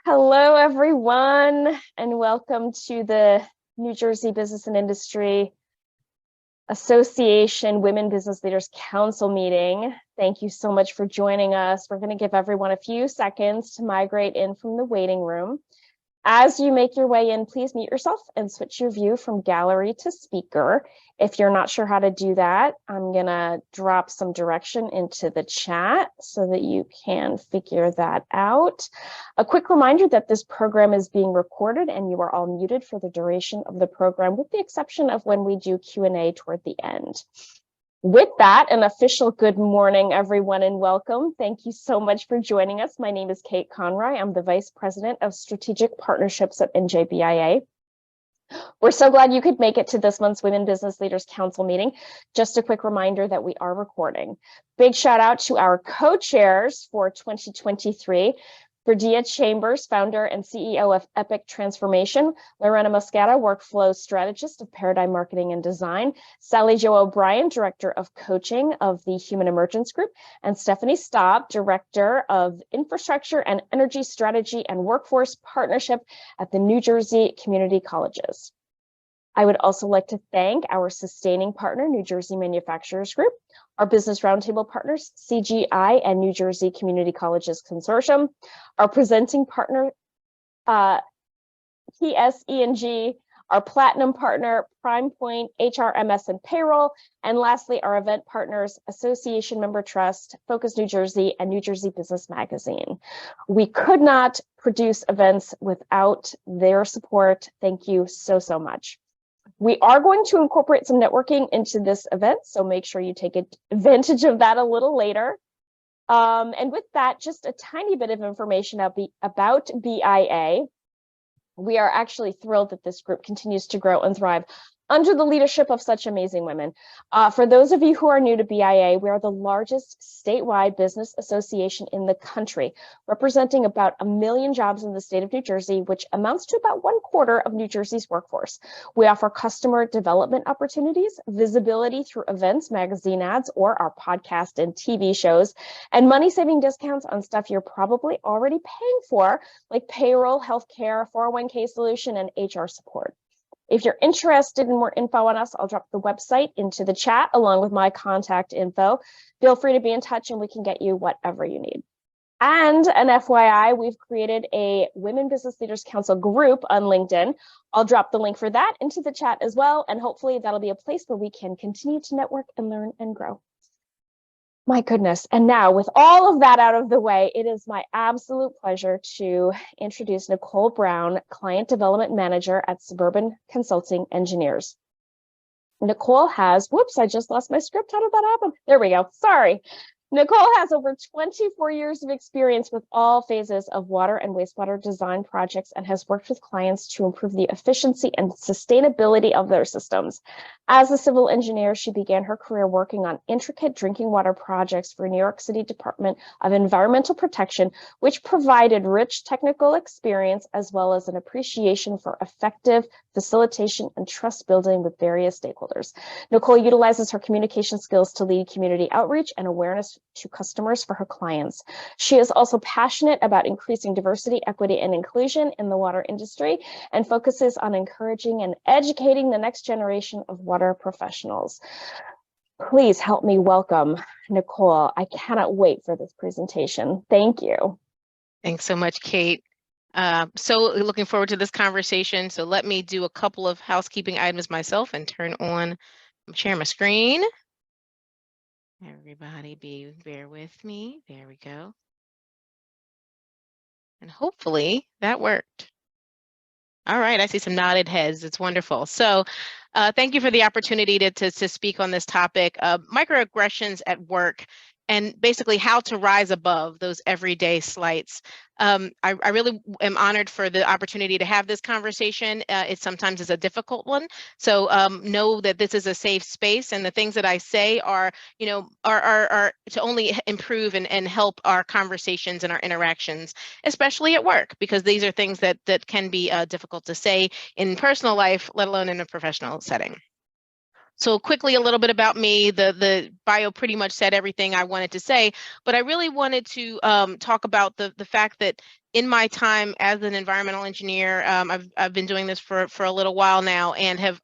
Hello, everyone, and welcome to the New Jersey Business and Industry Association Women Business Leaders Council meeting. Thank you so much for joining us. We're going to give everyone a few seconds to migrate in from the waiting room. As you make your way in, please mute yourself and switch your view from gallery to speaker. If you're not sure how to do that, I'm going to drop some direction into the chat so that you can figure that out. A quick reminder that this program is being recorded and you are all muted for the duration of the program, with the exception of when we do Q&A toward the end. With that, an official good morning, everyone, and welcome. Thank you so much for joining us. My name is Kate Conroy. I'm the Vice President of Strategic Partnerships at NJBIA. We're so glad you could make it to this month's Women Business Leaders Council meeting. Just a quick reminder that we are recording. Big shout out to our co-chairs for 2023. Berdia Chambers, founder and CEO of Epic Transformation, Lorena Moscata, workflow strategist of Paradigm Marketing and Design, Sally Jo O'Brien, director of coaching of the Human Emergence Group, and Stephanie Staub, director of infrastructure and energy strategy and workforce partnership at the New Jersey Community Colleges. I would also like to thank our sustaining partner, New Jersey Manufacturers Group, our business roundtable partners, CGI and New Jersey Community Colleges Consortium, our presenting partner, PSE&G, our platinum partner, Prime Point, HRMS and Payroll, and lastly, our event partners, Association Member Trust, Focus New Jersey, and New Jersey Business Magazine. We could not produce events without their support. Thank you so, so much. We are going to incorporate some networking into this event, so make sure you take advantage of that a little later. And with that, just a tiny bit of information about BIA. We are actually thrilled that this group continues to grow and thrive under the leadership of such amazing women. For those of you who are new to BIA, we are the largest statewide business association in the country, representing about 1 million jobs in the state of New Jersey, which amounts to about 1/4 of New Jersey's workforce. We offer customer development opportunities, visibility through events, magazine ads, or our podcast and TV shows, and money-saving discounts on stuff you're probably already paying for, like payroll, healthcare, 401k solution, and HR support. If you're interested in more info on us, I'll drop the website into the chat along with my contact info. Feel free to be in touch and we can get you whatever you need. And an FYI, we've created a Women Business Leaders Council group on LinkedIn. I'll drop the link for that into the chat as well. And hopefully that'll be a place where we can continue to network and learn and grow. My goodness. And now, with all of that out of the way, it is my absolute pleasure to introduce Nicole Brown, Client Development Manager at Suburban Consulting Engineers. Nicole has, whoops, I just lost my script. How did that happen? There we go. Sorry. Nicole has over 24 years of experience with all phases of water and wastewater design projects and has worked with clients to improve the efficiency and sustainability of their systems. As a civil engineer, she began her career working on intricate drinking water projects for New York City Department of Environmental Protection, which provided rich technical experience as well as an appreciation for effective facilitation and trust building with various stakeholders. Nicole utilizes her communication skills to lead community outreach and awareness to customers for her clients. She is also passionate about increasing diversity, equity, and inclusion in the water industry and focuses on encouraging and educating the next generation of water professionals. Please help me welcome Nicole. I cannot wait for this presentation. Thank you. Thanks so much, Kate. So looking forward to this conversation. So let me do a couple of housekeeping items myself and share my screen. Everybody bear with me. There we go. And hopefully that worked. All right, I see some nodded heads. It's wonderful. So thank you for the opportunity to speak on this topic, microaggressions at work, and basically how to rise above those everyday slights. I really am honored for the opportunity to have this conversation. It sometimes is a difficult one. So know that this is a safe space, and the things that I say are to only improve and help our conversations and our interactions, especially at work, because these are things that can be difficult to say in personal life, let alone in a professional setting. So quickly, a little bit about me. The bio pretty much said everything I wanted to say, but I really wanted to talk about the fact that in my time as an environmental engineer, I've been doing this for a little while now, and have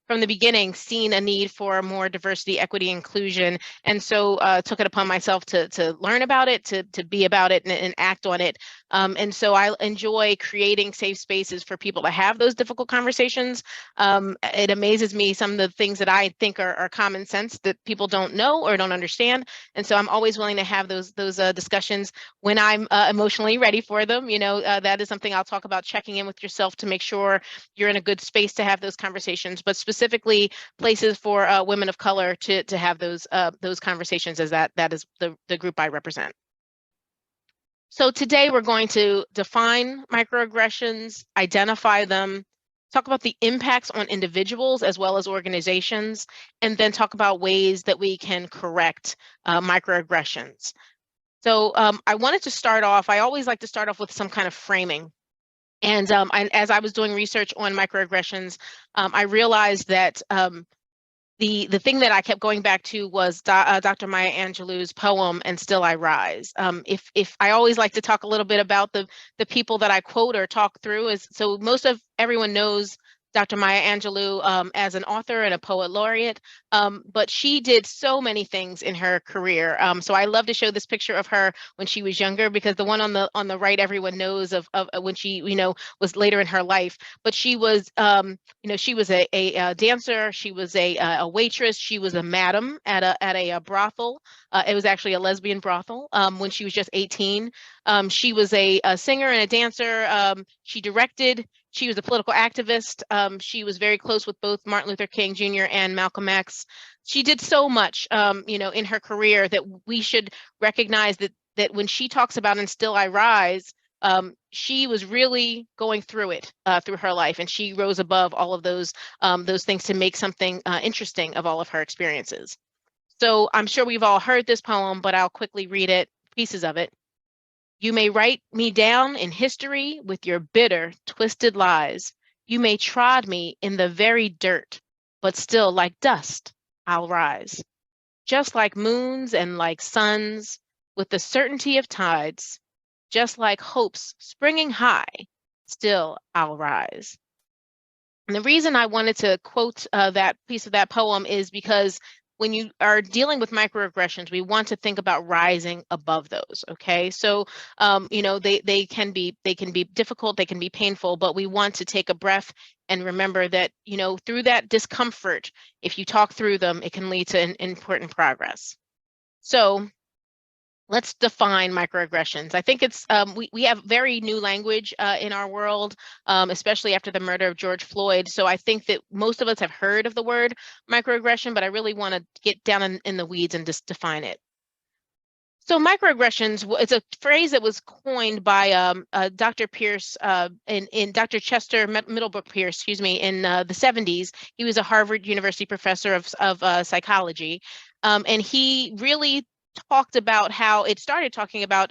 from the beginning seen a need for more diversity, equity, inclusion, and so took it upon myself to learn about it, to be about it, and act on it. And so I enjoy creating safe spaces for people to have those difficult conversations. It amazes me some of the things that I think are common sense that people don't know or don't understand, and so I'm always willing to have those discussions when I'm emotionally ready for them. That is something I'll talk about, checking in with yourself to make sure you're in a good space to have those conversations, but specifically places for women of color to have those conversations, as that is the group I represent. So today we're going to define microaggressions, identify them, talk about the impacts on individuals as well as organizations, and then talk about ways that we can correct microaggressions. So I wanted to start off, I always like to start off with some kind of framing. And as I was doing research on microaggressions, I realized that the thing that I kept going back to was Dr. Maya Angelou's poem "And Still I Rise." If I always like to talk a little bit about the people that I quote or talk through, is so most of everyone knows Dr. Maya Angelou as an author and a poet laureate, but she did so many things in her career. So I love to show this picture of her when she was younger, because the one on the right everyone knows of when she was later in her life. But she was she was a dancer, she was a waitress, she was a madam at a brothel. It was actually a lesbian brothel when she was just 18. She was a singer and a dancer. She directed. She was a political activist. She was very close with both Martin Luther King Jr. and Malcolm X. She did so much, in her career, that we should recognize that when she talks about "And Still I Rise," she was really going through it through her life, and she rose above all of those things to make something interesting of all of her experiences. So I'm sure we've all heard this poem, but I'll quickly read it, pieces of it. "You may write me down in history with your bitter, twisted lies. You may trod me in the very dirt, but still like dust I'll rise. Just like moons and like suns, with the certainty of tides, just like hopes springing high, still I'll rise." And the reason I wanted to quote that piece of that poem is because when you are dealing with microaggressions, we want to think about rising above those. Okay, so they can be difficult, they can be painful, but we want to take a breath and remember that through that discomfort, if you talk through them, it can lead to an important progress. So let's define microaggressions. I think it's we have very new language in our world, especially after the murder of George Floyd. So I think that most of us have heard of the word microaggression, but I really want to get down in the weeds and just define it. So microaggressions, it's a phrase that was coined by Dr. Pierce in Dr. Chester Middlebrook Pierce, excuse me, in the 70s. He was a Harvard University professor of psychology, and he really talked about how it started talking about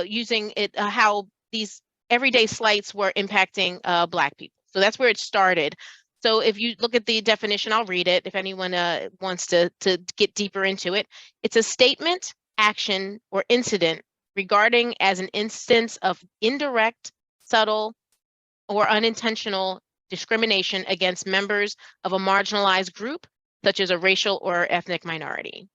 using it, how these everyday slights were impacting Black people. So that's where it started. So if you look at the definition, I'll read it if anyone wants to get deeper into it. It's a statement, action, or incident regarding as an instance of indirect, subtle, or unintentional discrimination against members of a marginalized group, such as a racial or ethnic minority.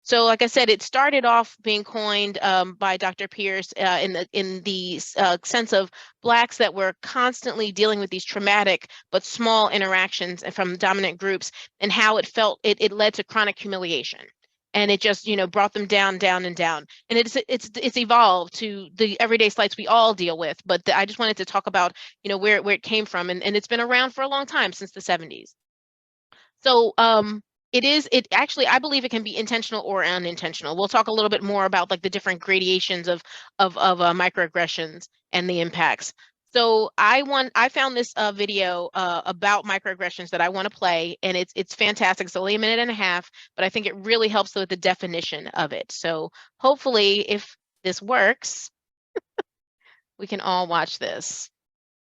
So, like I said, it started off being coined by Dr. Pierce in the sense of Blacks that were constantly dealing with these traumatic but small interactions from dominant groups, and how it felt it led to chronic humiliation. And it just, brought them down, down, and down. And it's evolved to the everyday slights we all deal with. But I just wanted to talk about, where it came from, and it's been around for a long time, since the 70s. So it actually, I believe it can be intentional or unintentional. We'll talk a little bit more about like the different gradations of microaggressions and the impacts. So I found this video about microaggressions that I want to play, and it's fantastic. It's only a minute and a half, but I think it really helps with the definition of it. So hopefully, if this works, we can all watch this.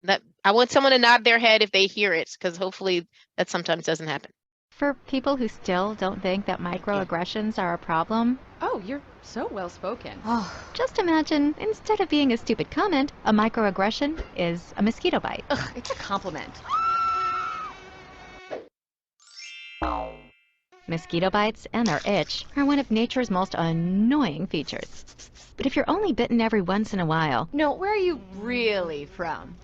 That I want someone to nod their head if they hear it, because hopefully that sometimes doesn't happen. For people who still don't think that microaggressions are a problem, Oh, you're so well spoken. just imagine, instead of being a stupid comment, a microaggression is a mosquito bite. Ugh, it's a compliment. Mosquito bites and their itch are one of nature's most annoying features. But if you're only bitten every once in a while, No, where are you really from?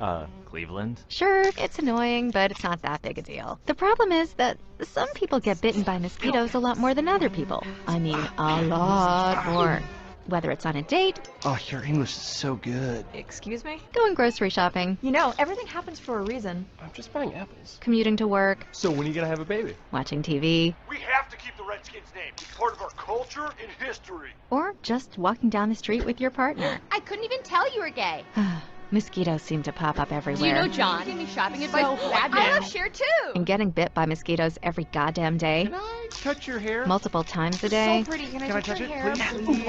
Cleveland? sure, it's annoying, but it's not that big a deal. The problem is that some people get bitten by mosquitoes a lot more than other people. I mean, a lot more. Whether it's on a date, Oh, your English is so good. Excuse me? going grocery shopping, You know, everything happens for a reason. I'm just buying apples. commuting to work, So when are you gonna have a baby? watching TV, We have to keep the Redskins name. It's part of our culture and history. or just walking down the street with your partner. I couldn't even tell you were gay. Mosquitoes seem to pop up everywhere. Do you know John? Give me shopping advice. I love Cher too. And getting bit by mosquitoes every goddamn day, Can I touch your hair? multiple times a day, So pretty. Can Can I I touch touch it, your hair? please?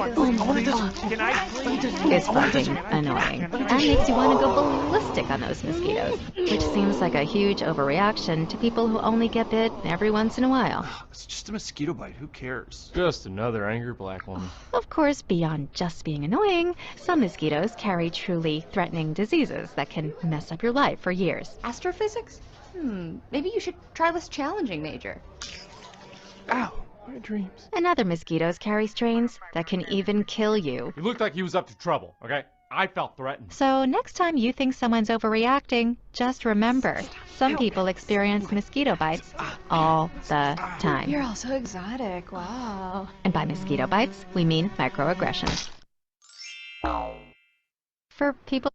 Can I please? is fucking annoying. And makes you want to go ballistic on those mosquitoes, which seems like a huge overreaction to people who only get bit every once in a while. It's just a mosquito bite. Who cares? Just another angry black woman. Of course, beyond just being annoying, some mosquitoes carry truly threatening diseases that can mess up your life for years. Astrophysics? Maybe you should try less challenging, Major. Ow, my dreams. And other mosquitoes carry strains that can even kill you. He looked like he was up to trouble, okay? I felt threatened. So next time you think someone's overreacting, just remember, some people experience mosquito bites all the time. You're all so exotic. Wow. And by mosquito bites, we mean microaggressions. For people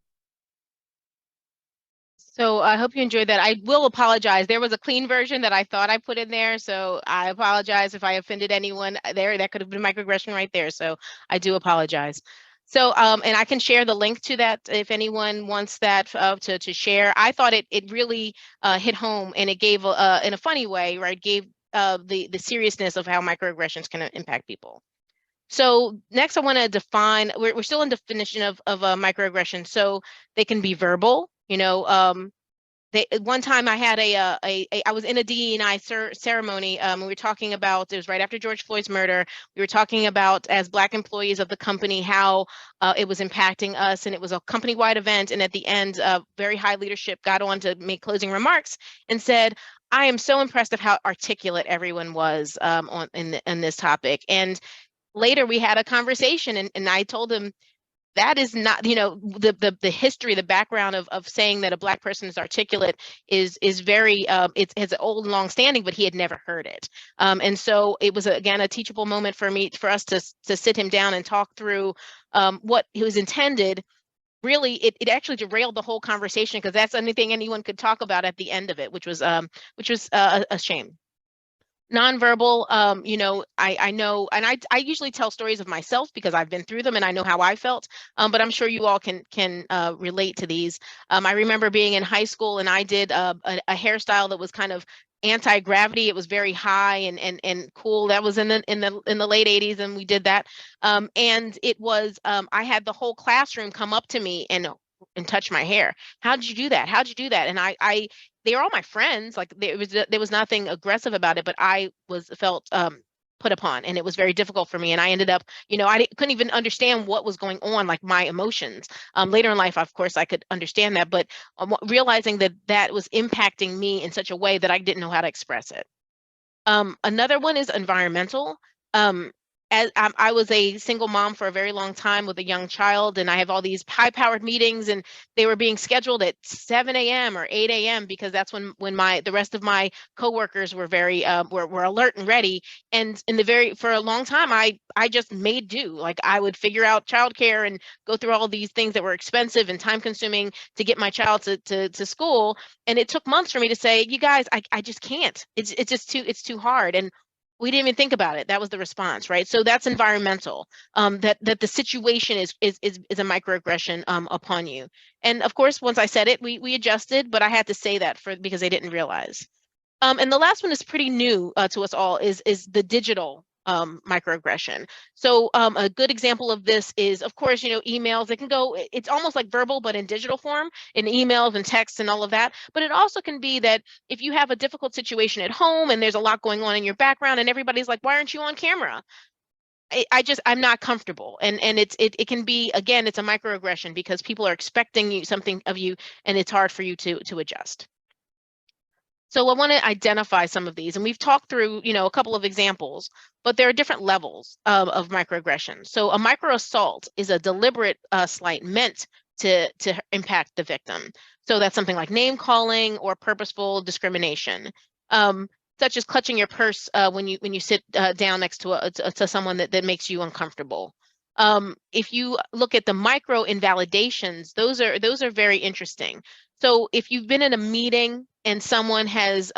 So I hope you enjoyed that. I will apologize. There was a clean version that I thought I put in there, so I apologize if I offended anyone there. That could have been microaggression right there, so I do apologize. So, and I can share the link to that if anyone wants that to share. I thought it really hit home, and it gave in a funny way, right? Gave the seriousness of how microaggressions can impact people. So next, I want to define. We're still in definition of a microaggression. So they can be verbal. You know, one time I had I was in a DE&I ceremony. We were talking about, it was right after George Floyd's murder. We were talking about, as Black employees of the company, how it was impacting us, and it was a company-wide event. And at the end, very high leadership got on to make closing remarks and said, "I am so impressed of how articulate everyone was in this topic." And later we had a conversation, and I told him, that is not, you know, the history, the background of saying that a Black person is articulate is very, it's old and long standing, but he had never heard it. And so it was, again, a teachable moment for us to sit him down and talk through what he was intended. Really, it actually derailed the whole conversation, because that's the only thing anyone could talk about at the end of it, which was a shame. Nonverbal, you know, I know, and I usually tell stories of myself because I've been through them and I know how I felt, but I'm sure you all can relate to these. I remember being in high school, and I did a hairstyle that was kind of anti-gravity. It was very high and cool. That was in the late 80s, and we did that. And it was, I had the whole classroom come up to me and touch my hair. How'd you do that? How'd you do that? And they were all my friends. Like, there was nothing aggressive about it, but I felt put upon, and it was very difficult for me. And I ended up, you know, couldn't even understand what was going on, like my emotions. Later in life, of course, I could understand that, but realizing that was impacting me in such a way that I didn't know how to express it. Another one is environmental. As I was a single mom for a very long time with a young child, and I have all these high-powered meetings, and they were being scheduled at 7 a.m. or 8 a.m. because that's when the rest of my coworkers were very were alert and ready. And for a long time, I just made do. Like, I would figure out childcare and go through all these things that were expensive and time-consuming to get my child to school. And it took months for me to say, "You guys, I just can't. It's just too hard." And we didn't even think about it. That was the response, right? So that's environmental. That the situation is a microaggression upon you. And of course, once I said it, we adjusted, but I had to say that because they didn't realize. And the last one is pretty new to us all, is the digital microaggression. So a good example of this is, of course, emails. It can go, it's almost like verbal, but in digital form, in emails and texts and all of that. But it also can be that if you have a difficult situation at home and there's a lot going on in your background and everybody's like, why aren't you on camera? I'm not comfortable. And it can be, again, it's a microaggression because people are expecting something of you and it's hard for you to adjust. So I want to identify some of these, and we've talked through, a couple of examples, but there are different levels of microaggression. So a microassault is a deliberate slight meant to impact the victim. So that's something like name calling or purposeful discrimination, such as clutching your purse when you sit down next to someone that makes you uncomfortable. If you look at the micro invalidations, those are very interesting. So if you've been in a meeting and someone has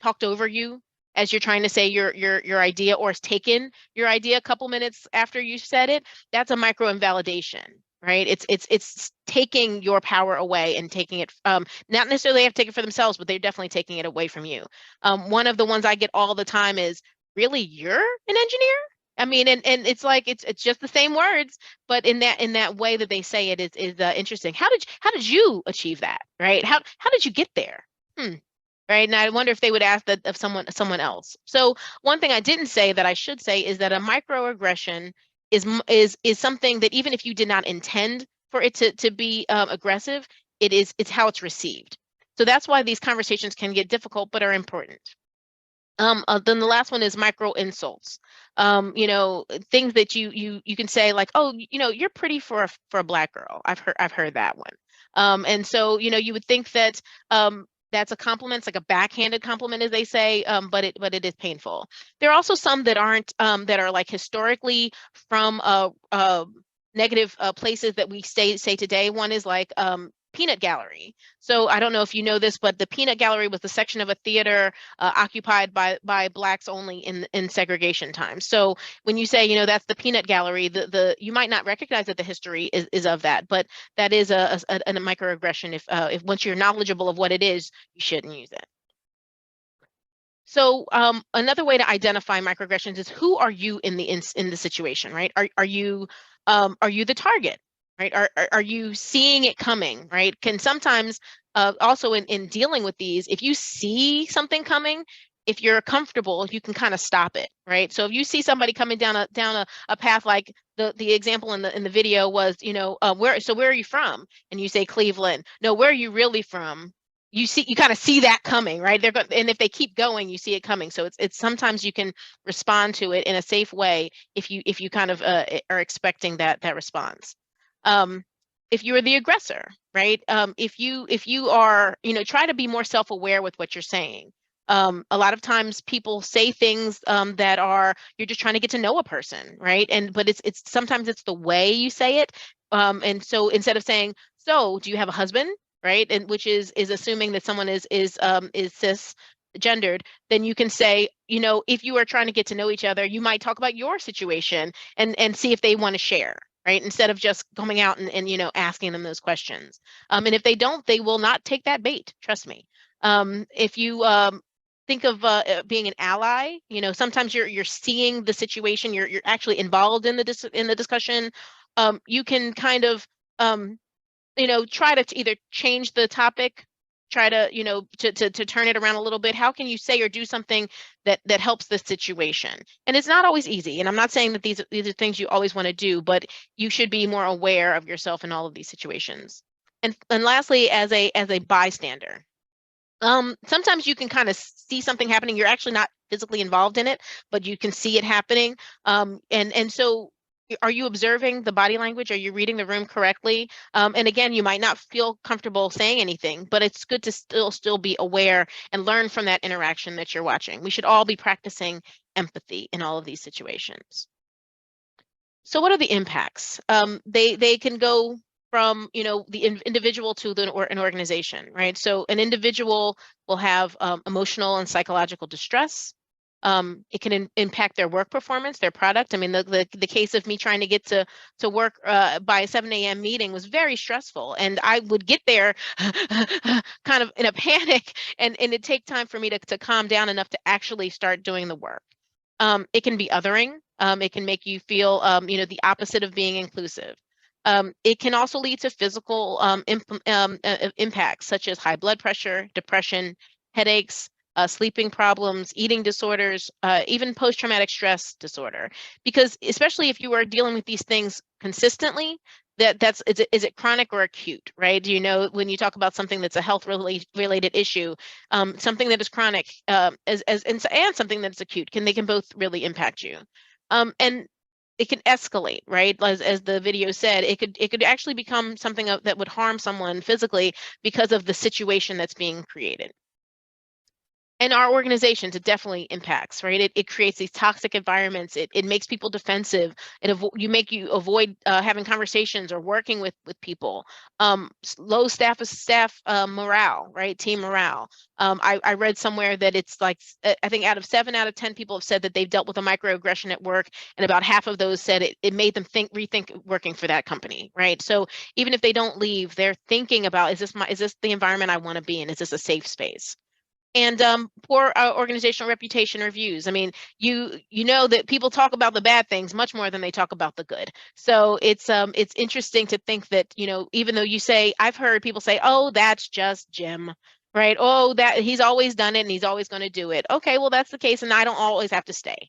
talked over you as you're trying to say your idea, or has taken your idea a couple minutes after you said it, that's a micro invalidation, right? It's taking your power away and taking it, not necessarily they have to take it for themselves, but they're definitely taking it away from you. One of the ones I get all the time is, really, you're an engineer? I mean, and it's like it's just the same words, but in that way that they say it is interesting. How did you achieve that, right? How did you get there? Right. And I wonder if they would ask that of someone else. So one thing I didn't say that I should say is that a microaggression is something that even if you did not intend for it to be aggressive, it's how it's received. So that's why these conversations can get difficult, but are important. Then the last one is micro insults. Things that you can say like, oh, you're pretty for a Black girl. I've heard that one. And so you would think that that's a compliment, it's like a backhanded compliment, as they say, but it is painful. There are also some that aren't, that are like historically from negative places that we say today. One is like peanut gallery. So I don't know if you know this, but the peanut gallery was the section of a theater occupied by Blacks only in segregation times. So when you say, that's the peanut gallery, you might not recognize that the history is of that, but that is a microaggression. If once you're knowledgeable of what it is, you shouldn't use it. So another way to identify microaggressions is, who are you in the situation, right? Are you the target? Right? Are you seeing it coming, right? Can sometimes also in dealing with these, if you see something coming, if you're comfortable, you can kind of stop it, right? So if you see somebody coming down a path, like the example in the video was, where are you from? And you say Cleveland. No, where are you really from? You kind of see that coming, right? And if they keep going, you see it coming. So it's sometimes you can respond to it in a safe way if you kind of are expecting that response. If you are the aggressor, right? If you are, try to be more self-aware with what you're saying. A lot of times people say things that are, you're just trying to get to know a person, right? But it's sometimes it's the way you say it. And so instead of saying, so do you have a husband, right? And which is assuming that someone is cisgendered, then you can say, if you are trying to get to know each other, you might talk about your situation and see if they want to share, right? Instead of just coming out and asking them those questions. And if they don't, they will not take that bait. Trust me. If you think of being an ally, sometimes you're seeing the situation, you're actually involved in the discussion. You can kind of try to either change the topic, try to to turn it around a little bit. How can you say or do something that helps the situation? And it's not always easy, and I'm not saying that these are things you always want to do, but you should be more aware of yourself in all of these situations. And lastly, as a bystander, sometimes you can kind of see something happening. You're actually not physically involved in it, but you can see it happening. And so are you observing the body language? Are you reading the room correctly? And again, you might not feel comfortable saying anything, but it's good to still be aware and learn from that interaction that you're watching. We should all be practicing empathy in all of these situations. So what are the impacts? They can go from the individual to an organization, right? So an individual will have emotional and psychological distress. It can impact their work performance, their product. I mean, the case of me trying to get to work by a 7 a.m. meeting was very stressful, and I would get there kind of in a panic, and it'd take time for me to calm down enough to actually start doing the work. It can be othering. It can make you feel, the opposite of being inclusive. It can also lead to physical impacts such as high blood pressure, depression, headaches, sleeping problems, eating disorders, even post-traumatic stress disorder. Because especially if you are dealing with these things consistently, is it chronic or acute, right? Do you know when you talk about something that's a health related issue, something that is chronic and something that's acute, they can both really impact you. And it can escalate, right? As the video said, it could actually become something that would harm someone physically because of the situation that's being created. And our organizations, it definitely impacts, right? It creates these toxic environments. It makes people defensive. You avoid having conversations or working with people. Low staff morale, right? Team morale. I read somewhere that it's like, I think 7 out of 10 people have said that they've dealt with a microaggression at work, and about half of those said it made them rethink working for that company, right? So even if they don't leave, they're thinking about, is this the environment I want to be in? Is this a safe space? And poor organizational reputation reviews. I mean, you know that people talk about the bad things much more than they talk about the good. So it's interesting to think that, even though you say, I've heard people say, oh, that's just Jim, right? Oh, that he's always done it and he's always going to do it. Okay, well, that's the case, and I don't always have to stay.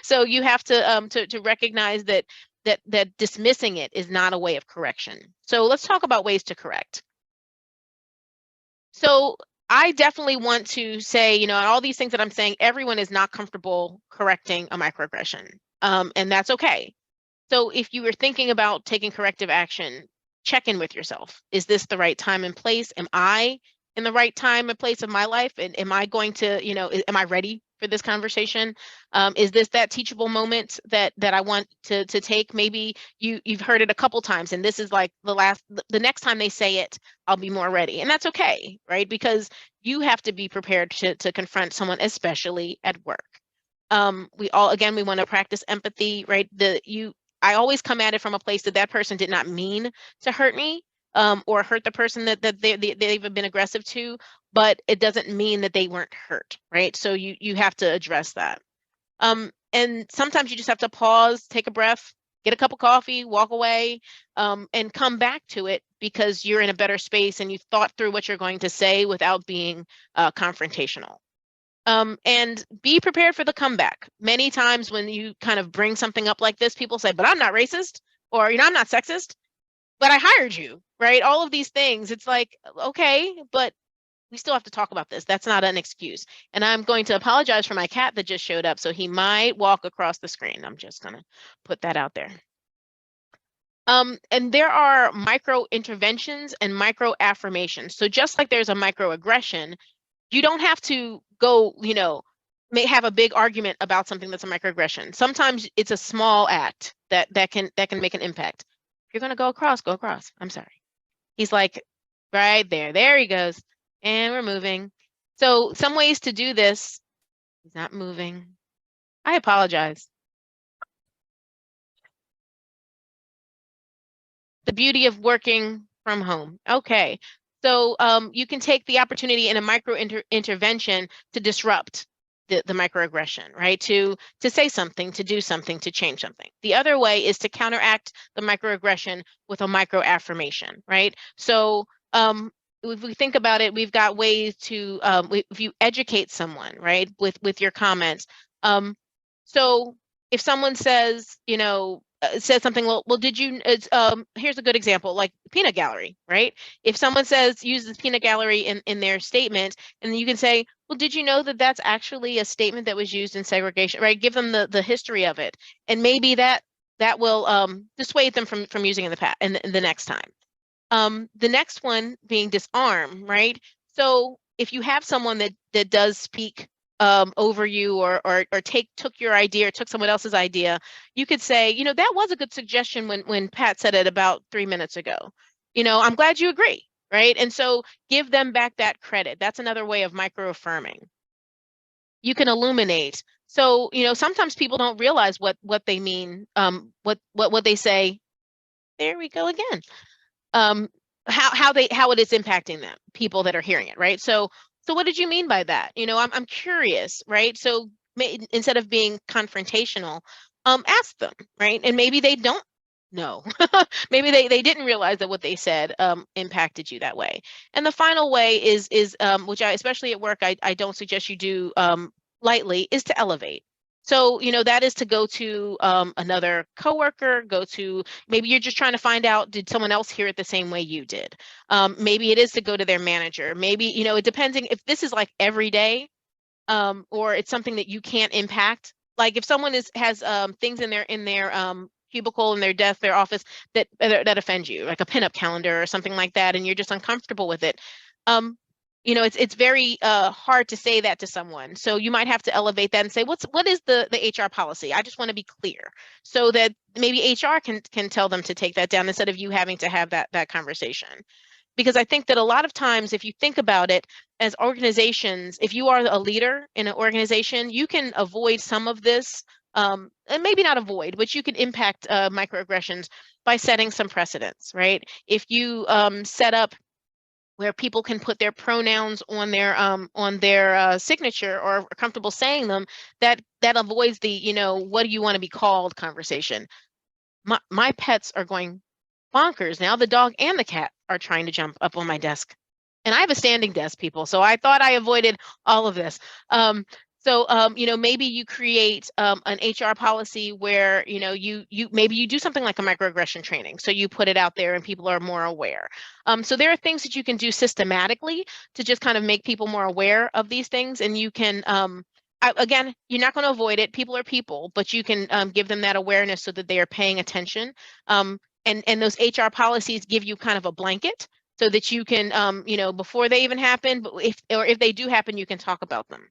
So you have to recognize that dismissing it is not a way of correction. So let's talk about ways to correct. So I definitely want to say, all these things that I'm saying, everyone is not comfortable correcting a microaggression, and that's okay. So if you were thinking about taking corrective action, check in with yourself. Is this the right time and place? Am I in the right time and place of my life? And am I going to, am I ready for this conversation? Is this that teachable moment that I want to take? Maybe you've heard it a couple times, and this is like the next time they say it, I'll be more ready. And that's okay, right? Because you have to be prepared to confront someone, especially at work. We want to practice empathy, right? I always come at it from a place that person did not mean to hurt me, or hurt the person that they've been aggressive to, but it doesn't mean that they weren't hurt, right? So you have to address that. And sometimes you just have to pause, take a breath, get a cup of coffee, walk away, and come back to it because you're in a better space and you've thought through what you're going to say without being confrontational. And be prepared for the comeback. Many times when you kind of bring something up like this, people say, but I'm not racist, or, I'm not sexist, but I hired you, right? All of these things, it's like, okay, but we still have to talk about this. That's not an excuse. And I'm going to apologize for my cat that just showed up, so he might walk across the screen. I'm just going to put that out there. And there are micro interventions and micro affirmations. So just like there's a microaggression, you don't have to go, may have a big argument about something that's a microaggression. Sometimes it's a small act that can make an impact. If you're going to go across, go across. I'm sorry. He's like, right there. There he goes. And we're moving. So some ways to do this. He's not moving. I apologize. The beauty of working from home. Okay. So you can take the opportunity in a micro intervention to disrupt the microaggression, right? To say something, to do something, to change something. The other way is to counteract the microaggression with a micro affirmation, right? So if we think about it, we've got ways to, if you educate someone, right, with your comments. So if someone says, says something, well, did you, here's a good example, like peanut gallery, right? If someone uses peanut gallery in their statement, and you can say, well, did you know that that's actually a statement that was used in segregation, right? Give them the history of it. And maybe that will dissuade them from using in the past and the next time. The next one being disarm, right? So if you have someone that does speak over you or took your idea or took someone else's idea, you could say, that was a good suggestion when Pat said it about 3 minutes ago. I'm glad you agree, right? And so give them back that credit. That's another way of micro-affirming. You can illuminate. So, sometimes people don't realize what they mean, what they say. There we go again. How it is impacting them, people that are hearing it, right? So what did you mean by that? I'm curious, right? So instead of being confrontational, ask them, right? And maybe they don't know. Maybe they didn't realize that what they said impacted you that way. And the final way is which I, especially at work, I don't suggest you do lightly, is to elevate. So, that is to go to another coworker, go to, maybe you're just trying to find out, did someone else hear it the same way you did? Maybe it is to go to their manager. Maybe, it depending if this is like every day, or it's something that you can't impact. Like if someone has things in their cubicle, in their desk, their office that offend you, like a pinup calendar or something like that, and you're just uncomfortable with it. It's very hard to say that to someone. So you might have to elevate that and say, what is the HR policy? I just want to be clear, so that maybe HR can tell them to take that down instead of you having to have that conversation. Because I think that a lot of times, if you think about it, as organizations, if you are a leader in an organization, you can avoid some of this, and maybe not avoid, but you can impact microaggressions by setting some precedents, right? If you set up where people can put their pronouns on their signature, or are comfortable saying them, that avoids the, what do you want to be called conversation. My pets are going bonkers now. The dog and the cat are trying to jump up on my desk, and I have a standing desk, people. So I thought I avoided all of this. Maybe you create an HR policy where, you maybe you do something like a microaggression training. So you put it out there and people are more aware. So there are things that you can do systematically to just kind of make people more aware of these things. And you can, again, you're not going to avoid it. People are people, but you can give them that awareness so that they are paying attention. And those HR policies give you kind of a blanket so that you can, before they even happen, but if they do happen, you can talk about them.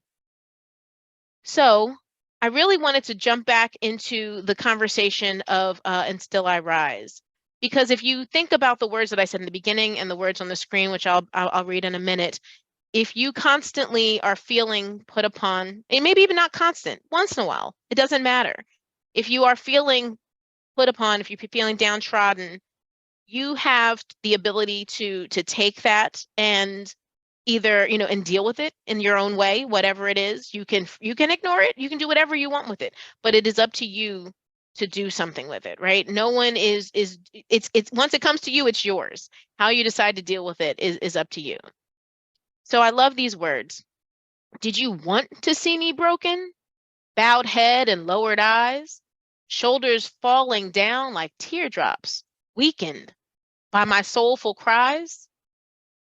So I really wanted to jump back into the conversation of And Still I Rise, because if you think about the words that I said in the beginning and the words on the screen, which I'll read in a minute, if you constantly are feeling put upon, and maybe even not constant, once in a while, it doesn't matter. If you are feeling put upon, if you're feeling downtrodden, you have the ability to take that and either, and deal with it in your own way, whatever it is. You can ignore it, you can do whatever you want with it, but it is up to you to do something with it, right? No one it's once it comes to you, it's yours. How you decide to deal with it is up to you. So I love these words. Did you want to see me broken? Bowed head and lowered eyes, shoulders falling down like teardrops, weakened by my soulful cries?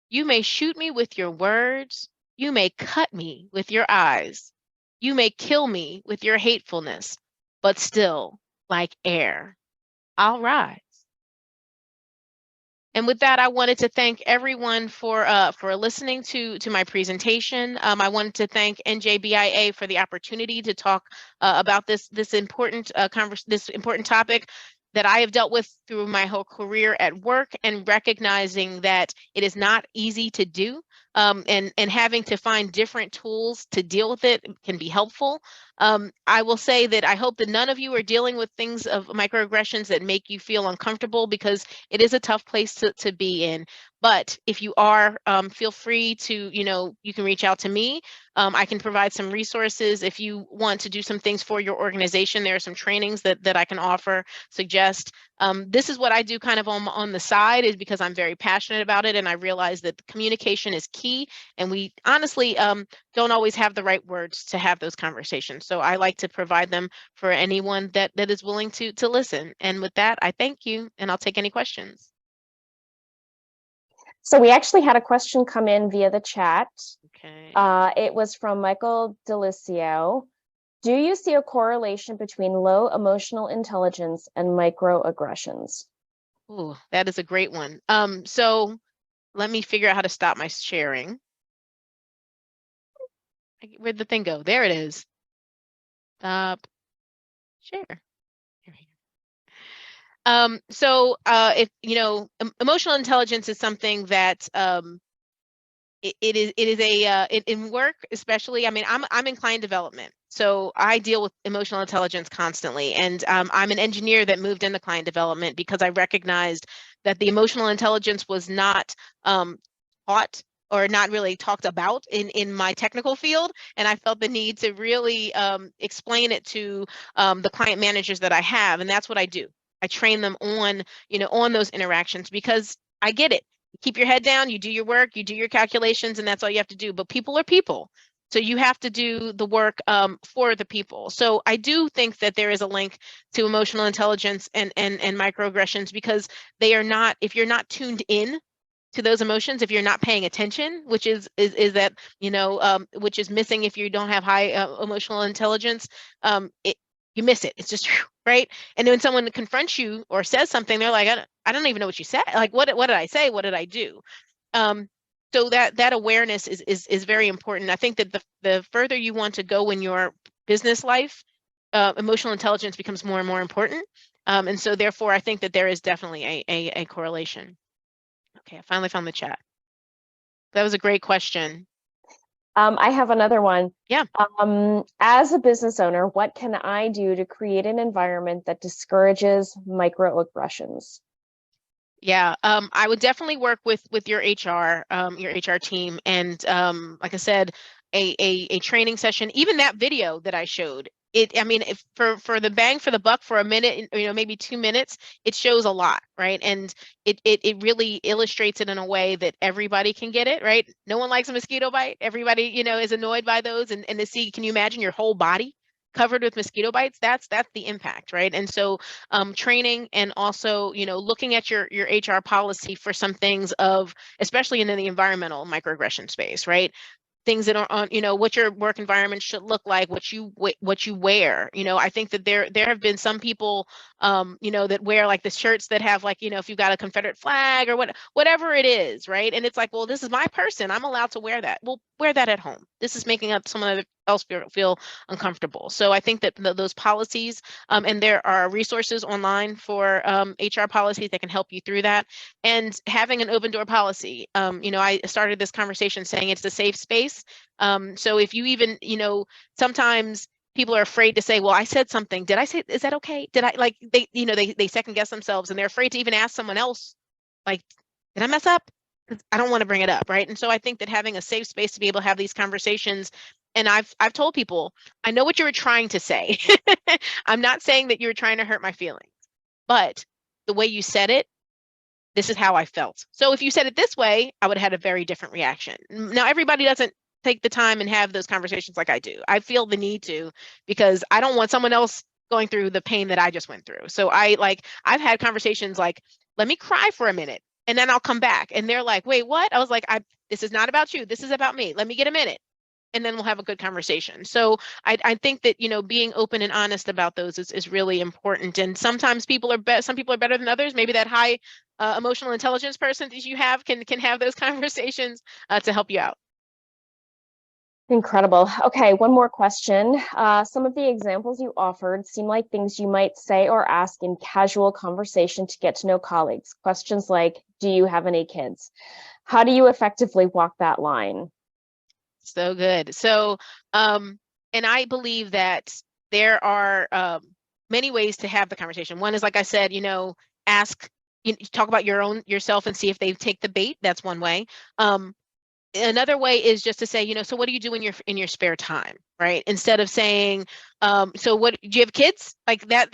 You may shoot me with your words, you may cut me with your eyes, you may kill me with your hatefulness, but still, like air, I'll rise. And with that, I wanted to thank everyone for listening to my presentation. I wanted to thank NJBIA for the opportunity to talk about this important this important topic that I have dealt with through my whole career at work, and recognizing that it is not easy to do, and having to find different tools to deal with it can be helpful. I will say that I hope that none of you are dealing with things of microaggressions that make you feel uncomfortable, because it is a tough place to be in. But if you are, feel free to, you can reach out to me. I can provide some resources. If you want to do some things for your organization, there are some trainings that I can offer, suggest. This is what I do kind of on the side, is because I'm very passionate about it, and I realize that communication is key, and we honestly don't always have the right words to have those conversations. So I like to provide them for anyone that is willing to listen. And with that, I thank you, and I'll take any questions. So we actually had a question come in via the chat. Okay. It was from Michael Delicio. Do you see a correlation between low emotional intelligence and microaggressions? Ooh, that is a great one. So let me figure out how to stop my sharing. Where'd the thing go? There it is. Stop share. So if emotional intelligence is something that it is in work, especially. I mean, I'm in client development, so I deal with emotional intelligence constantly, and I'm an engineer that moved into client development because I recognized that the emotional intelligence was not taught or not really talked about in my technical field. And I felt the need to really explain it to the client managers that I have. And that's what I do. I train them on, on those interactions, because I get it. Keep your head down, you do your work, you do your calculations, and that's all you have to do. But people are people. So you have to do the work for the people. So I do think that there is a link to emotional intelligence and microaggressions, because they are not, if you're not tuned in to those emotions, if you're not paying attention, which is that, which is missing if you don't have high emotional intelligence, you miss it. It's just right. And then when someone confronts you or says something, they're like, I don't even know what you said. Like, what did I say? What did I do? So that awareness is very important. I think that the further you want to go in your business life, emotional intelligence becomes more and more important. And so therefore, I think that there is definitely a correlation. Okay, I finally found the chat. That was a great question. I have another one. Yeah. As a business owner, what can I do to create an environment that discourages microaggressions? Yeah, I would definitely work with your HR team, and like I said, a training session. Even that video that I showed, I mean, if for the bang for the buck, for a minute, maybe 2 minutes, it shows a lot, right? And it really illustrates it in a way that everybody can get it, right? No one likes a mosquito bite. Everybody, is annoyed by those, and to see, can you imagine your whole body covered with mosquito bites? That's the impact, right? And so training, and also, looking at your HR policy for some things of, especially in the environmental microaggression space, right? Things that are on, what your work environment should look like, what you wear. I think that there have been some people, that wear like the shirts that have, like, if you've got a Confederate flag or whatever it is, right? And it's like, well, this is my person. I'm allowed to wear that. Well, wear that at home. This is making up someone else feel uncomfortable. So I think that those policies, and there are resources online for HR policies that can help you through that. And having an open door policy. I started this conversation saying it's a safe space. So if you even, sometimes people are afraid to say, well, I said something. Did I say, is that okay? Did I, like, they second guess themselves, and they're afraid to even ask someone else, like, did I mess up? Because I don't want to bring it up, right? And so I think that having a safe space to be able to have these conversations, and I've told people, I know what you were trying to say. I'm not saying that you were trying to hurt my feelings, but the way you said it, this is how I felt. So if you said it this way, I would have had a very different reaction. Now, everybody doesn't take the time and have those conversations like I do. I feel the need to, because I don't want someone else going through the pain that I just went through. So I've had conversations like, let me cry for a minute and then I'll come back. And they're like, wait, what? I was like, this is not about you. This is about me. Let me get a minute, and then we'll have a good conversation. So I think that, being open and honest about those is really important. And sometimes some people are better than others. Maybe that high emotional intelligence person that you have can have those conversations to help you out. Incredible. Okay, one more question. Some of the examples you offered seem like things you might say or ask in casual conversation to get to know colleagues. Questions like, do you have any kids? How do you effectively walk that line? So good. So, and I believe that there are many ways to have the conversation. One is, like I said, ask, talk about yourself and see if they take the bait. That's one way. Another way is just to say, so what do you do in your spare time, right? Instead of saying, so what, do you have kids? Like that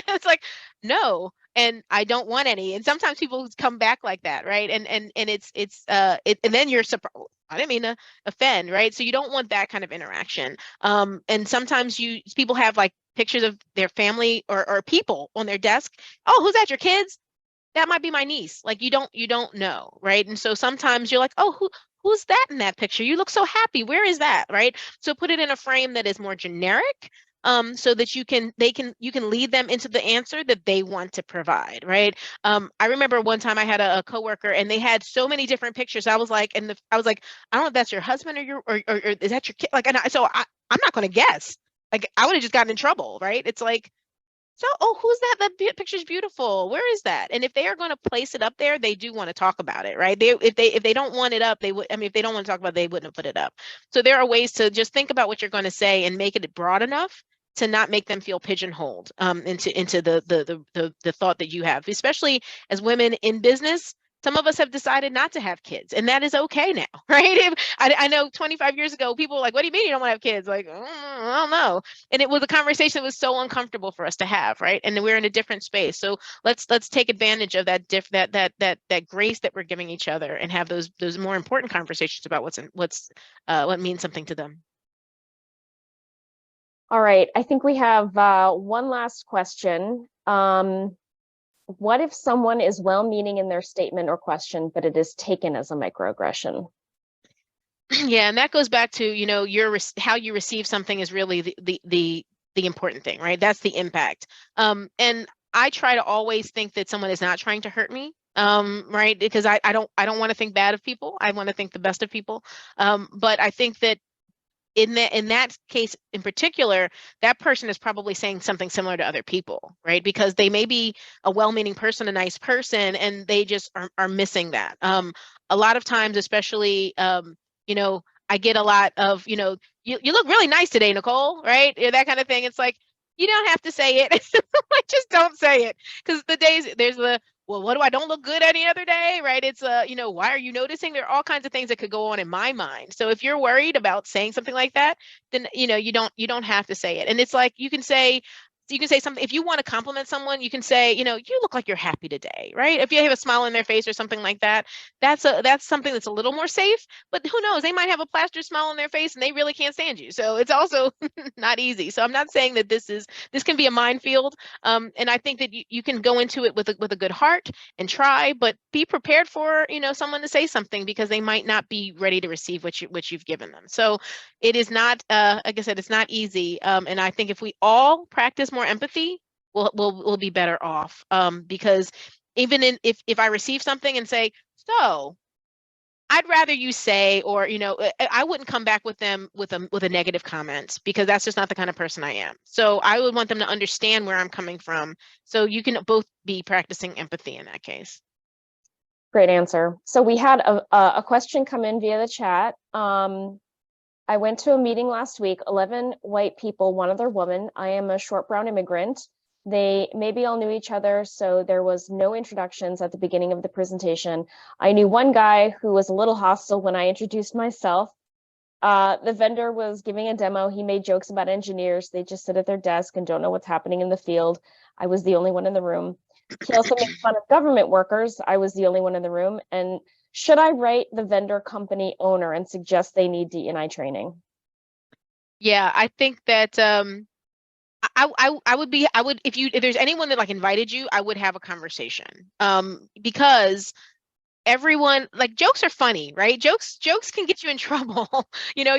it's like, no, and I don't want any. And sometimes people come back like that, right? And and then you're surprised. I didn't mean to offend, right? So you don't want that kind of interaction. And sometimes people have like pictures of their family or people on their desk. Oh, who's that? Your kids? That might be my niece. Like, you don't know, right? And so sometimes you're like, oh, who's that in that picture? You look so happy. Where is that, right? So put it in a frame that is more generic, so that you can lead them into the answer that they want to provide, right? I remember one time I had a coworker, and they had so many different pictures. I was like, I don't know if that's your husband or is that your kid? Like, I'm not going to guess. Like, I would have just gotten in trouble, right? It's like, so, oh, who's that? That picture's beautiful. Where is that? And if they are going to place it up there, they do want to talk about it, right? If they don't want it up, they would. I mean, if they don't want to talk about it, they wouldn't have put it up. So there are ways to just think about what you're going to say and make it broad enough to not make them feel pigeonholed into the thought that you have. Especially as women in business, Some of us have decided not to have kids, and that is okay now, right? I know 25 years ago, people were like, what do you mean you don't want to have kids? Like, I don't know. And it was a conversation that was so uncomfortable for us to have, right? And we're in a different space. So let's take advantage of that that grace that we're giving each other and have those more important conversations about what means something to them. All right, I think we have one last question. What if someone is well-meaning in their statement or question, but it is taken as a microaggression? Yeah, and that goes back to, you know, how you receive something is really the important thing, right? That's the impact. And I try to always think that someone is not trying to hurt me, right? Because I don't want to think bad of people. I want to think the best of people. But I think that in that case in particular, that person is probably saying something similar to other people, right? Because they may be a well-meaning person, a nice person, and they just are missing that. A lot of times, especially, you know, I get a lot of, you know, you look really nice today, Nicole, right? That kind of thing. It's like, you don't have to say it. Like, just don't say it. Because there's the, well, what do I don't look good any other day, right? It's you know, why are you noticing? There are all kinds of things that could go on in my mind. So if you're worried about saying something like that, then, you know, you don't have to say it. And it's like, you can say something. If you want to compliment someone, you can say, you know, you look like you're happy today, right? If you have a smile on their face or something like that, that's something that's a little more safe. But who knows? They might have a plastered smile on their face and they really can't stand you. So it's also not easy. So I'm not saying that this can be a minefield. And I think that you can go into it with a good heart and try, but be prepared for, you know, someone to say something, because they might not be ready to receive what you've given them. So it is not, like I said, it's not easy. And I think if we all practice more empathy, we'll be better off. Because even if I receive something and say, so I'd rather you say, or, you know, I wouldn't come back with them with a negative comment, because that's just not the kind of person I am. So I would want them to understand where I'm coming from. So you can both be practicing empathy in that case. Great answer. So we had a question come in via the chat. I went to a meeting last week, 11 white people, one other woman. I am a short brown immigrant. They maybe all knew each other, so there was no introductions at the beginning of the presentation. I knew one guy who was a little hostile when I introduced myself. The vendor was giving a demo. He made jokes about engineers. They just sit at their desk and don't know what's happening in the field. I was the only one in the room. He also made fun of government workers. I was the only one in the room. And should I write the vendor company owner and suggest they need D&I training? Yeah, I think that I would, if there's anyone that like invited you, I would have a conversation. Because everyone, like, jokes are funny, right? Jokes can get you in trouble. You know,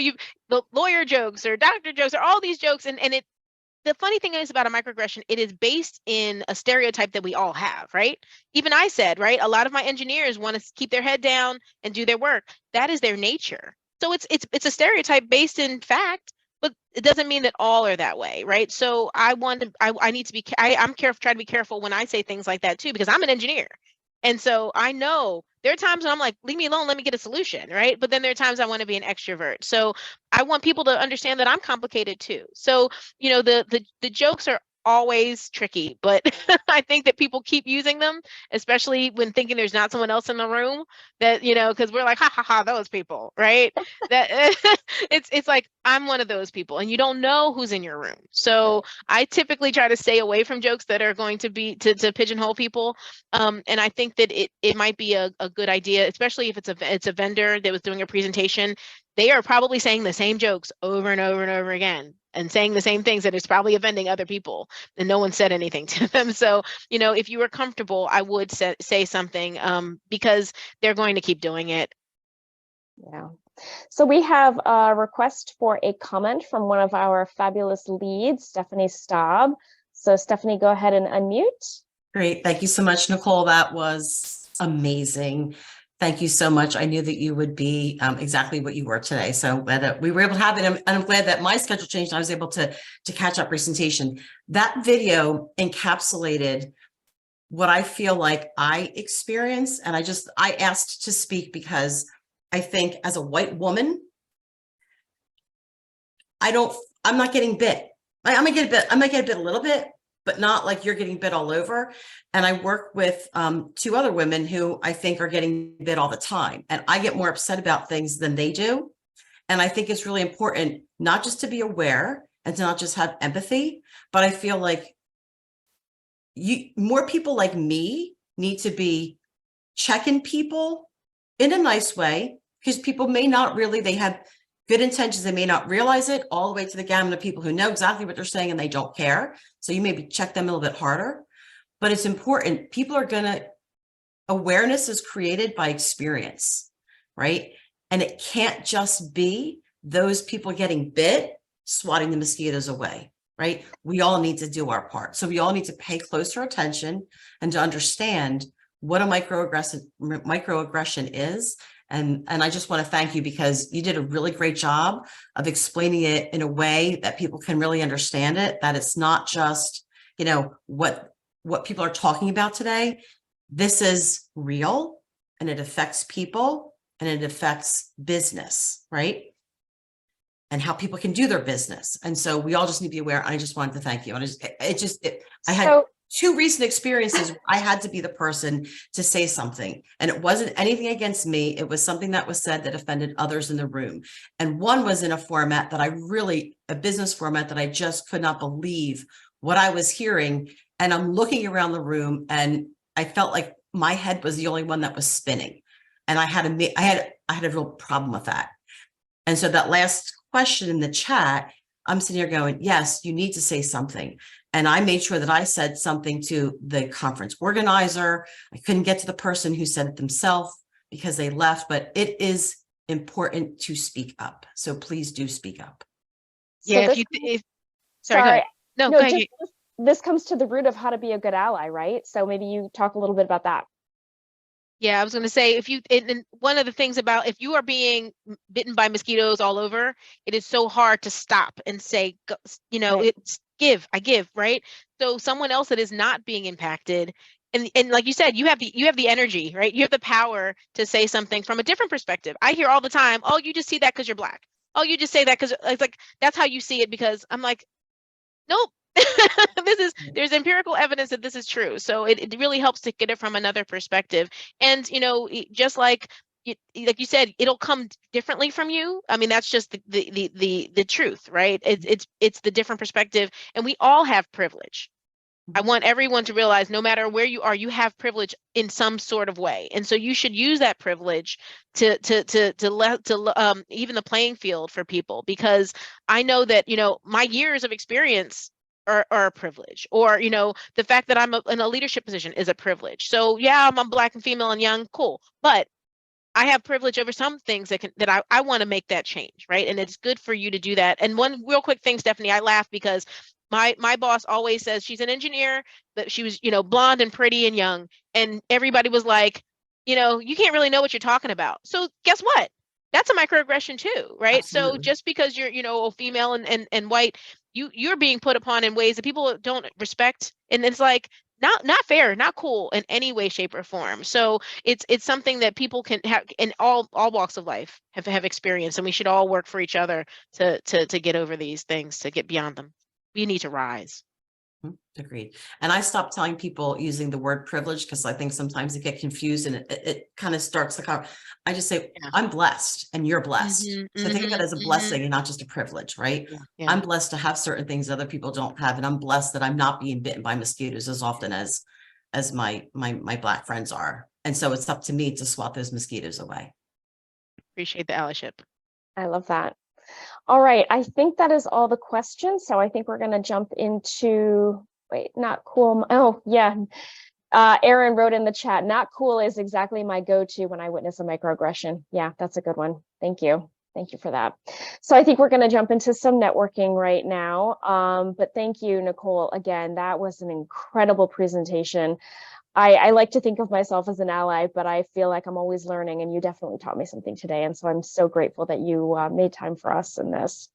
the lawyer jokes or doctor jokes or all these jokes, and the funny thing is about a microaggression, it is based in a stereotype that we all have, right? Even I said, right, a lot of my engineers want to keep their head down and do their work. That is their nature. So it's a stereotype based in fact, but it doesn't mean that all are that way, right? So I need to be, I'm careful, try to be careful when I say things like that too, because I'm an engineer. And so I know there are times when I'm like, leave me alone, let me get a solution, right? But then there are times I want to be an extrovert. So I want people to understand that I'm complicated too. So, you know, the jokes are always tricky, but I think that people keep using them, especially when thinking there's not someone else in the room, that, you know, because we're like, ha ha ha, those people, right? That it's like, I'm one of those people, and you don't know who's in your room. So I typically try to stay away from jokes that are going to be to pigeonhole people. And I think that it might be a good idea, especially if it's a vendor that was doing a presentation. They are probably saying the same jokes over and over and over again, and saying the same things that is probably offending other people, and no one said anything to them. So, you know, if you were comfortable, I would say something, because they're going to keep doing it. Yeah. So we have a request for a comment from one of our fabulous leads, Stephanie Staub. So Stephanie, go ahead and unmute. Great. Thank you so much, Nicole. That was amazing. Thank you so much. I knew that you would be exactly what you were today. So glad that we were able to have it. And I'm glad that my schedule changed and I was able to catch up presentation. That video encapsulated what I feel like I experienced. And I asked to speak because I think as a white woman, I'm not getting bit. I might get a bit a little bit, but not like you're getting bit all over. And I work with 2 other women who I think are getting bit all the time. And I get more upset about things than they do. And I think it's really important not just to be aware and to not just have empathy, but I feel like more people like me need to be checking people in a nice way, because people may not really, they have good intentions. They may not realize it, all the way to the gamut of people who know exactly what they're saying and they don't care. So you maybe check them a little bit harder, but it's important. People are awareness is created by experience, right? And it can't just be those people getting bit, swatting the mosquitoes away, right? We all need to do our part. So we all need to pay closer attention and to understand what a microaggression is. And I just want to thank you, because you did a really great job of explaining it in a way that people can really understand it, that it's not just, what people are talking about today. This is real, and it affects people, and it affects business, right? And how people can do their business. And so we all just need to be aware. I just wanted to thank you. And I had 2 recent experiences. I had to be the person to say something, and it wasn't anything against me. It was something that was said that offended others in the room. And one was in a format that a business format that I just could not believe what I was hearing. And I'm looking around the room, and I felt like my head was the only one that was spinning. And I had a real problem with that. And so that last question in the chat, I'm sitting here going, yes, you need to say something. And I made sure that I said something to the conference organizer. I couldn't get to the person who said it themselves because they left, but it is important to speak up. So please do speak up. Yeah, So sorry, go ahead. No, go ahead. This comes to the root of how to be a good ally, right? So maybe you talk a little bit about that. Yeah, I was going to say, and one of the things about, if you are being bitten by mosquitoes all over, it is so hard to stop and say, Right. it's I give, right? So someone else that is not being impacted, and like you said, you have the energy, right? You have the power to say something from a different perspective. I hear all the time, oh, you just see that because you're Black. Oh, you just say that because it's like, that's how you see it, because I'm like, nope. There's empirical evidence that this is true. So it really helps to get it from another perspective. And, just like you said, it'll come differently from you. I mean, that's just the truth, right? It's the different perspective, and we all have privilege. I want everyone to realize, no matter where you are, you have privilege in some sort of way, and so you should use that privilege to even the playing field for people, because I know that my years of experience are a privilege, or the fact that I'm in a leadership position is a privilege. So yeah, I'm Black and female and young, cool, but I have privilege over some things that I want to make that change, right? And it's good for you to do that. And one real quick thing, Stephanie, I laugh because my boss always says she's an engineer, that she was, blonde and pretty and young. And everybody was like, you can't really know what you're talking about. So guess what? That's a microaggression too, right? Absolutely. So just because you're, female and white, you're being put upon in ways that people don't respect. And it's like, not fair, not cool in any way, shape, or form. So it's something that people can have in all walks of life have experienced, and we should all work for each other to get over these things, to get beyond them. We need to rise. Agreed. And I stopped telling people using the word privilege, because I think sometimes they get confused, and it kind of starts the conversation. I just say, I'm blessed and you're blessed. So think of it as a blessing and not just a privilege, right? Yeah. I'm blessed to have certain things other people don't have. And I'm blessed that I'm not being bitten by mosquitoes as often as my Black friends are. And so it's up to me to swat those mosquitoes away. Appreciate the allyship. I love that. All right, I think that is all the questions. So I think we're going to jump into, not cool. Oh, yeah. Aaron wrote in the chat, not cool is exactly my go-to when I witness a microaggression. Yeah, that's a good one. Thank you. Thank you for that. So I think we're going to jump into some networking right now. But thank you, Nicole. Again, that was an incredible presentation. I like to think of myself as an ally, but I feel like I'm always learning, and you definitely taught me something today. And so I'm so grateful that you made time for us in this.